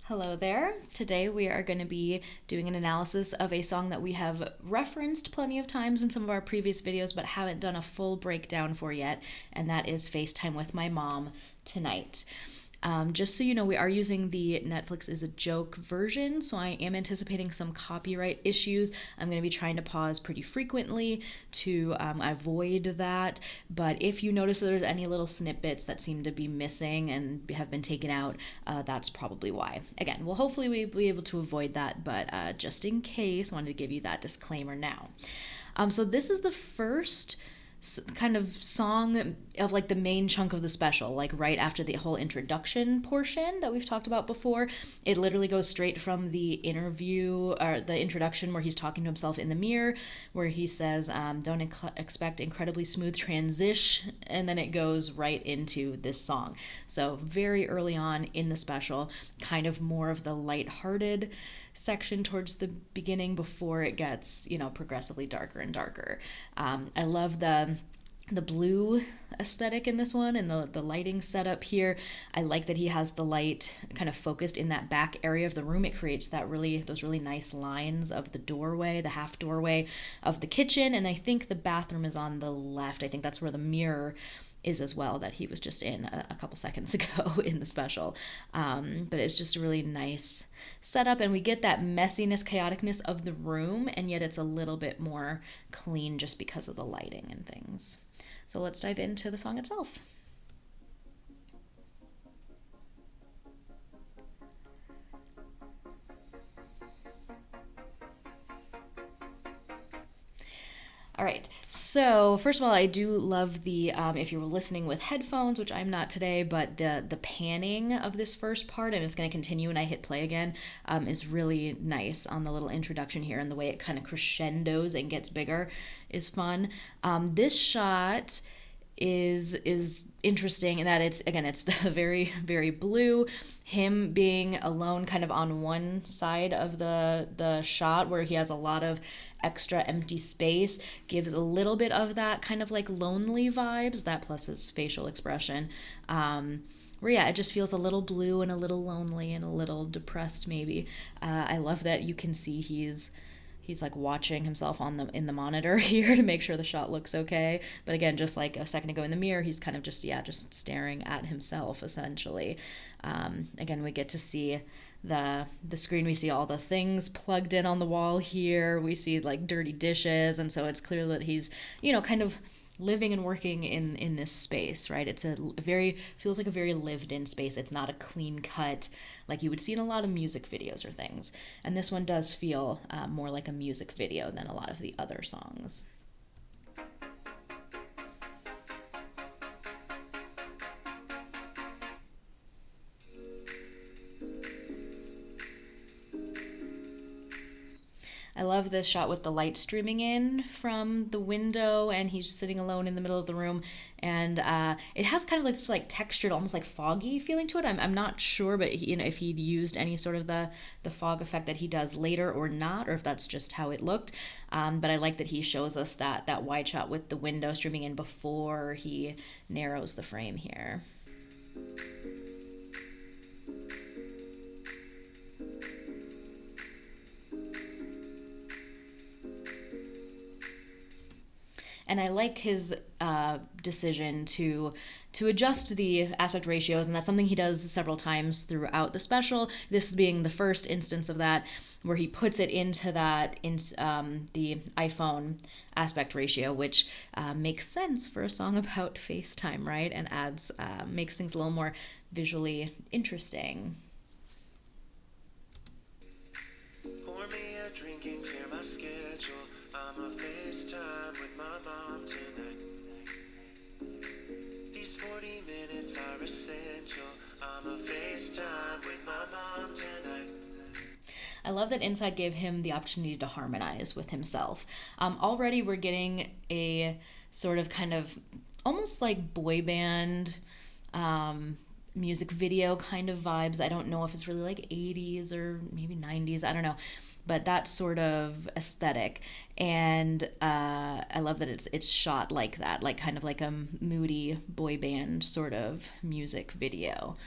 Hello there. Today we are going to be doing an analysis of a song that we have referenced plenty of times in some of our previous videos but haven't done a full breakdown for yet, and that is FaceTime with My Mom Tonight. Just so you know, we are using the Netflix is a joke version, so I am anticipating some copyright issues. I'm going to be trying to pause pretty frequently to avoid that, but if you notice that there's any little snippets that seem to be missing and have been taken out, that's probably why. Again, well, hopefully we'll be able to avoid that, but just in case, I wanted to give you that disclaimer now. So this is the first kind of song of like the main chunk of the special, like right after the whole introduction portion that we've talked about before. It literally goes straight from the interview or the introduction where he's talking to himself in the mirror, where he says, don't expect incredibly smooth transition, and then it goes right into this song. So very early on in the special, kind of more of the lighthearted section towards the beginning before it gets, progressively darker and darker. I love the blue aesthetic in this one and the lighting setup here. I like that he has the light kind of focused in that back area of the room. It creates those really nice lines of the doorway, the half doorway of the kitchen, and I think the bathroom is on the left. I think that's where the mirror is as well, that he was just in a couple seconds ago in the special. But it's just a really nice setup, and we get that messiness, chaoticness of the room, and yet it's a little bit more clean just because of the lighting and things. So let's dive into the song itself. All right, so first of all, I do love the, if you were listening with headphones, which I'm not today, but the panning of this first part, and it's going to continue when I hit play again, is really nice on the little introduction here, and the way it kind of crescendos and gets bigger is fun. This shot is interesting in that it's the very, very blue, him being alone kind of on one side of the shot where he has a lot of extra empty space, gives a little bit of that kind of like lonely vibes, that plus his facial expression, where it just feels a little blue and a little lonely and a little depressed maybe. I love that you can see he's like watching himself in the monitor here to make sure the shot looks okay. But again, just like a second ago in the mirror, he's kind of just staring at himself essentially. Again, we get to see the screen. We see all the things plugged in on the wall here. We see like dirty dishes, and so it's clear that he's kind of living and working in this space, right? It's feels like a very lived in space. It's not a clean cut like you would see in a lot of music videos or things. And this one does feel more like a music video than a lot of the other songs. I love this shot with the light streaming in from the window, and he's just sitting alone in the middle of the room, and it has kind of like this like textured, almost like foggy feeling to it. I'm not sure, but if he'd used any sort of the fog effect that he does later or not, or if that's just how it looked. But I like that he shows us that wide shot with the window streaming in before he narrows the frame here. And I like his decision to adjust the aspect ratios, and that's something he does several times throughout the special. This being the first instance of that, where he puts it into the iPhone aspect ratio, which makes sense for a song about FaceTime, right? And makes things a little more visually interesting. Pour me a drink and clear my schedule. I'm a FaceTime with my mom tonight. These 40 minutes are essential. I'm a FaceTime with my mom tonight. I love that Inside gave him the opportunity to harmonize with himself. Already we're getting a sort of kind of almost like boy band music video kind of vibes. I don't know if it's really like 80s or maybe 90s, I don't know, but that sort of aesthetic. And I love that it's shot like that, like kind of like a moody boy band sort of music video.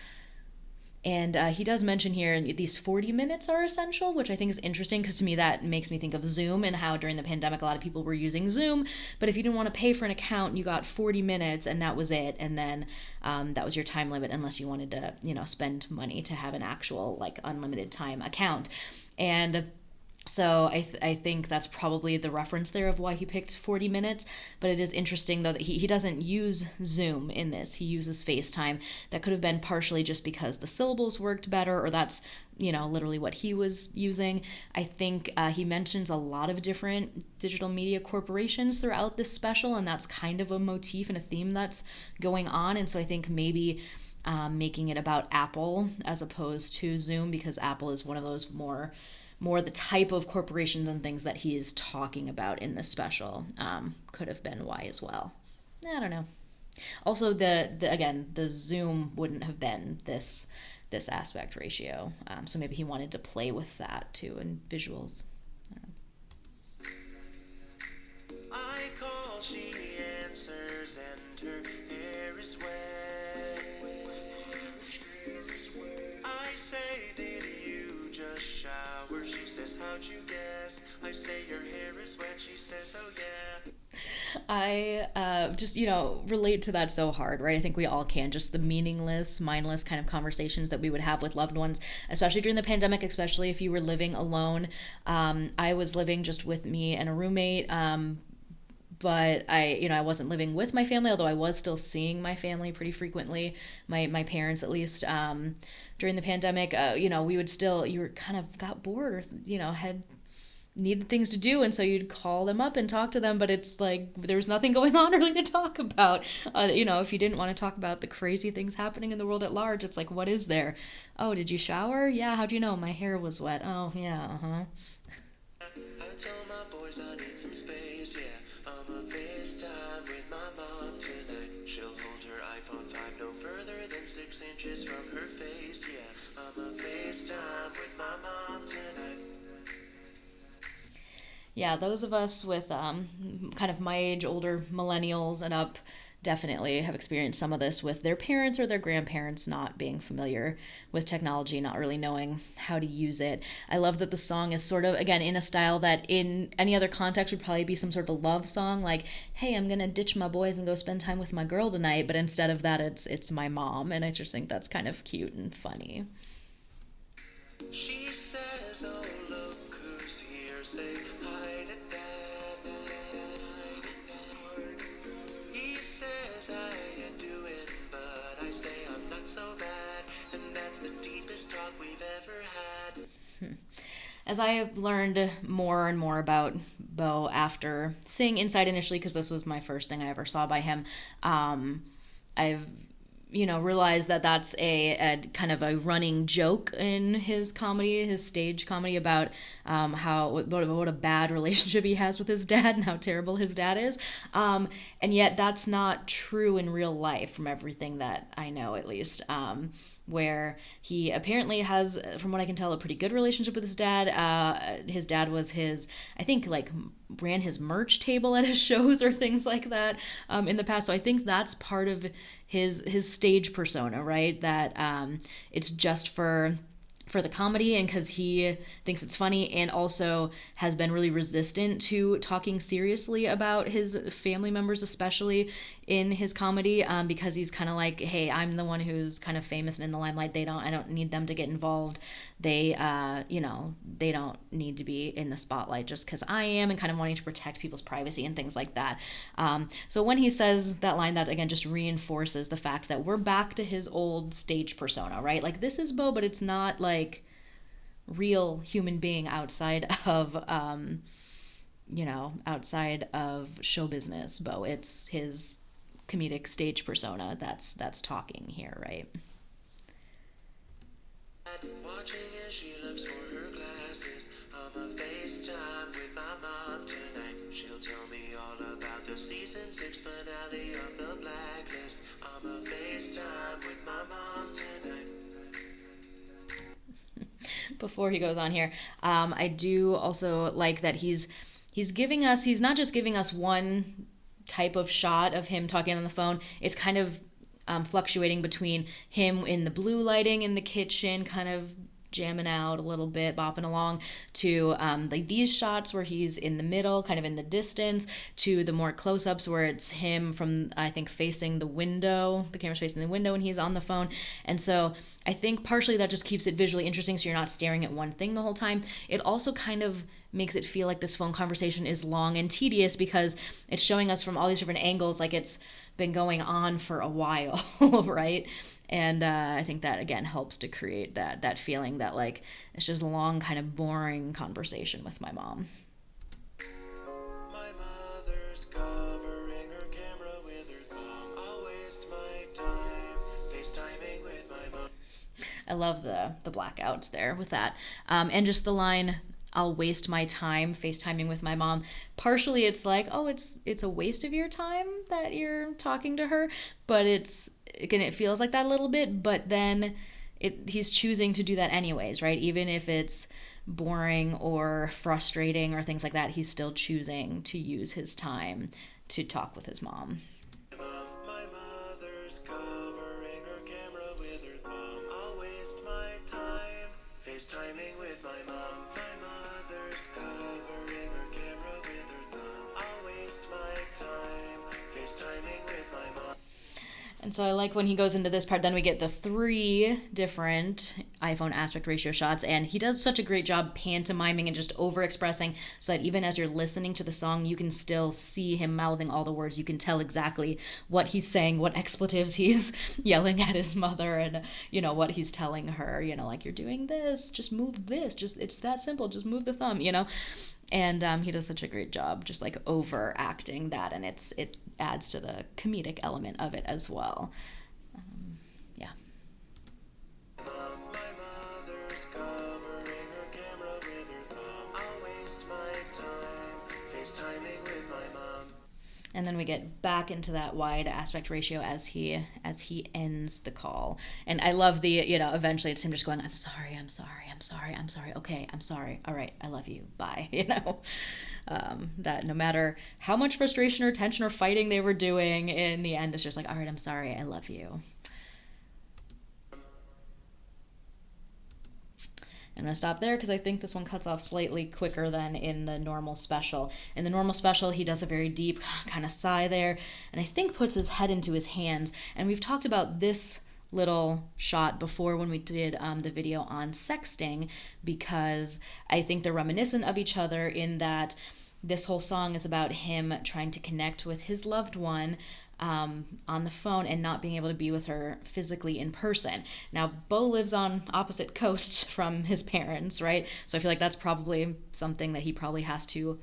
And he does mention here these 40 minutes are essential, which I think is interesting because to me that makes me think of Zoom and how during the pandemic a lot of people were using Zoom. But if you didn't want to pay for an account, you got 40 minutes and that was it. And then that was your time limit unless you wanted to, spend money to have an actual like unlimited time account. And so I think that's probably the reference there of why he picked 40 minutes. But it is interesting, though, that he doesn't use Zoom in this. He uses FaceTime. That could have been partially just because the syllables worked better, or that's, literally what he was using. I think he mentions a lot of different digital media corporations throughout this special, and that's kind of a motif and a theme that's going on. And so I think maybe making it about Apple as opposed to Zoom, because Apple is one of those more the type of corporations and things that he is talking about in this special, could have been why as well. I don't know. Also, the Zoom wouldn't have been this aspect ratio, so maybe he wanted to play with that too in visuals. I call, she answers, and her hair is wet. I say, did you just shower? She says, how'd you guess? I say, your hair is wet. She says, oh yeah. I just, relate to that so hard, right? I think we all can. Just the meaningless, mindless kind of conversations that we would have with loved ones, especially during the pandemic, especially if you were living alone. I was living just with me and a roommate. But I wasn't living with my family, although I was still seeing my family pretty frequently, my parents at least, during the pandemic. We would still, you were kind of got bored or, had needed things to do, and so you'd call them up and talk to them, but it's like there was nothing going on really to talk about. If you didn't want to talk about the crazy things happening in the world at large, it's like, what is there? Oh, did you shower? Yeah, how'd you know? My hair was wet. Oh, yeah, uh-huh. I tell my boys I need some space, yeah. I'm a FaceTime with my mom tonight. She'll hold her iPhone 5 no further than 6 inches from her face, yeah. I'm a FaceTime with my mom tonight. Yeah, those of us with kind of my age, older millennials and up, definitely have experienced some of this with their parents or their grandparents not being familiar with technology, not really knowing how to use it. I love that the song is sort of, again, in a style that in any other context would probably be some sort of a love song, like, hey, I'm gonna ditch my boys and go spend time with my girl tonight, but instead of that, it's my mom, and I just think that's kind of cute and funny. She says, oh, look who's here, say hi to Dad. He says, how you doing? But I say I'm not so bad, and that's the deepest talk we've ever had. As I have learned more and more about Bo after seeing Inside initially, because this was my first thing I ever saw by him, I've realize that that's a kind of a running joke in his comedy, his stage comedy, about what a bad relationship he has with his dad and how terrible his dad is. And yet that's not true in real life, from everything that I know, at least. Where he apparently has, from what I can tell, a pretty good relationship with his dad. His dad was I think, ran his merch table at his shows or things like that in the past. So I think that's part of his stage persona, right? That it's just for the comedy and because he thinks it's funny, and also has been really resistant to talking seriously about his family members, especially in his comedy, because he's kind of like, hey, I'm the one who's kind of famous and in the limelight. I don't need them to get involved. They don't need to be in the spotlight just because I am, and kind of wanting to protect people's privacy and things like that. So when he says that line, that again just reinforces the fact that we're back to his old stage persona, right? Like, this is Bo, but it's not like real human being outside of outside of show business Bo. It's his comedic stage persona that's talking here, right? Watching as she looks for her glasses. I'm a FaceTime with my mom tonight. She'll tell me all about the season 6 finale of The Blacklist. I'm a FaceTime with my mom tonight. Before he goes on here, I do also like that he's not just giving us one type of shot of him talking on the phone. It's kind of fluctuating between him in the blue lighting in the kitchen, kind of jamming out a little bit, bopping along, to like these shots where he's in the middle, kind of in the distance, to the more close-ups where it's him from, I think, facing the window, the camera's facing the window and he's on the phone. And so I think partially that just keeps it visually interesting, so you're not staring at one thing the whole time. It also kind of makes it feel like this phone conversation is long and tedious because it's showing us from all these different angles, like it's been going on for a while, right? And I think that, again, helps to create that feeling that, like, it's just a long, kind of boring conversation with my mom. My mother's covering her camera with her thumb. I'll waste my time FaceTiming with my mom. I love the blackouts there with that. And just the line, I'll waste my time FaceTiming with my mom. Partially it's like, oh, it's a waste of your time that you're talking to her, but it feels like that a little bit, but then he's choosing to do that anyways, right? Even if it's boring or frustrating or things like that, he's still choosing to use his time to talk with his mom. My mother's covering her camera with her thumb. I'll waste my time FaceTiming with my mom. Covering her camera with her thumb. I'll waste my time FaceTiming with my mom. And so I like when he goes into this part, then we get the 3 different iPhone aspect ratio shots, and he does such a great job pantomiming and just overexpressing so that even as you're listening to the song, you can still see him mouthing all the words. You can tell exactly what he's saying, what expletives he's yelling at his mother, and, what he's telling her, like, you're doing this, just move this, it's that simple, just move the thumb, And he does such a great job just, like, overacting that, and it adds to the comedic element of it as well. Yeah. My mother's covering her camera with her thumb. I'll waste my time FaceTiming with my mom. And then we get back into that wide aspect ratio as he ends the call. And I love the, eventually it's him just going, I'm sorry. Okay, I'm sorry. All right, I love you. Bye. That no matter how much frustration or tension or fighting they were doing, in the end, it's just like, all right, I'm sorry. I love you. I'm going to stop there because I think this one cuts off slightly quicker than in the normal special. In the normal special, he does a very deep kind of sigh there, and I think puts his head into his hands. And we've talked about this little shot before when we did the video on sexting, because I think they're reminiscent of each other in that this whole song is about him trying to connect with his loved one on the phone and not being able to be with her physically in person. Now, Bo lives on opposite coasts from his parents, right? So I feel like that's probably something that he probably has to,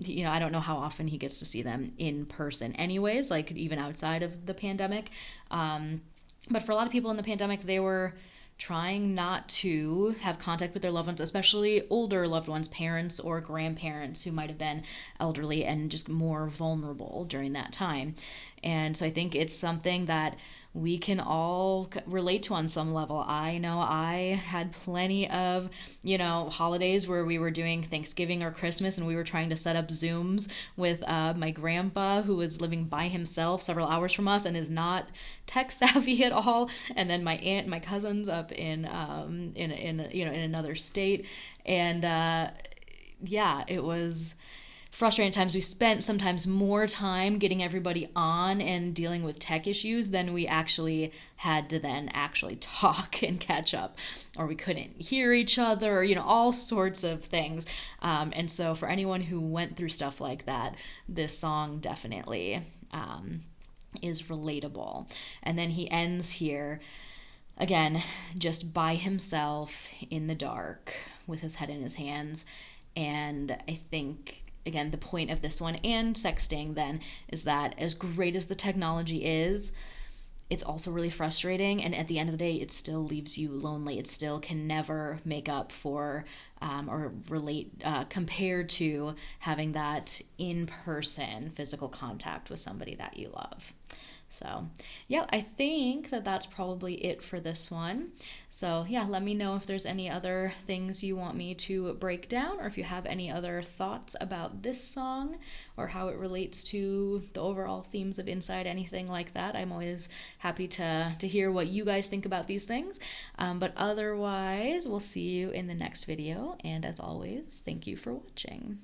I don't know how often he gets to see them in person anyways, like even outside of the pandemic. But for a lot of people in the pandemic, they were trying not to have contact with their loved ones, especially older loved ones, parents or grandparents who might have been elderly and just more vulnerable during that time. And so I think it's something that we can all relate to on some level. I know I had plenty of, holidays where we were doing Thanksgiving or Christmas and we were trying to set up Zooms with my grandpa, who was living by himself several hours from us and is not tech savvy at all. And then my aunt and my cousins up in another state. And it was frustrating at times. We spent sometimes more time getting everybody on and dealing with tech issues than we actually had to then actually talk and catch up, or we couldn't hear each other, all sorts of things. And so for anyone who went through stuff like that, this song definitely is relatable. And then he ends here again, just by himself in the dark with his head in his hands. And I think, again, the point of this one and sexting then is that as great as the technology is, it's also really frustrating. And at the end of the day, it still leaves you lonely. It still can never make up for or relate compared to having that in-person physical contact with somebody that you love. So yeah, I think that that's probably it for this one. So yeah, let me know if there's any other things you want me to break down, or if you have any other thoughts about this song or how it relates to the overall themes of Inside, anything like that. I'm always happy to hear what you guys think about these things. But otherwise, we'll see you in the next video. And as always, thank you for watching.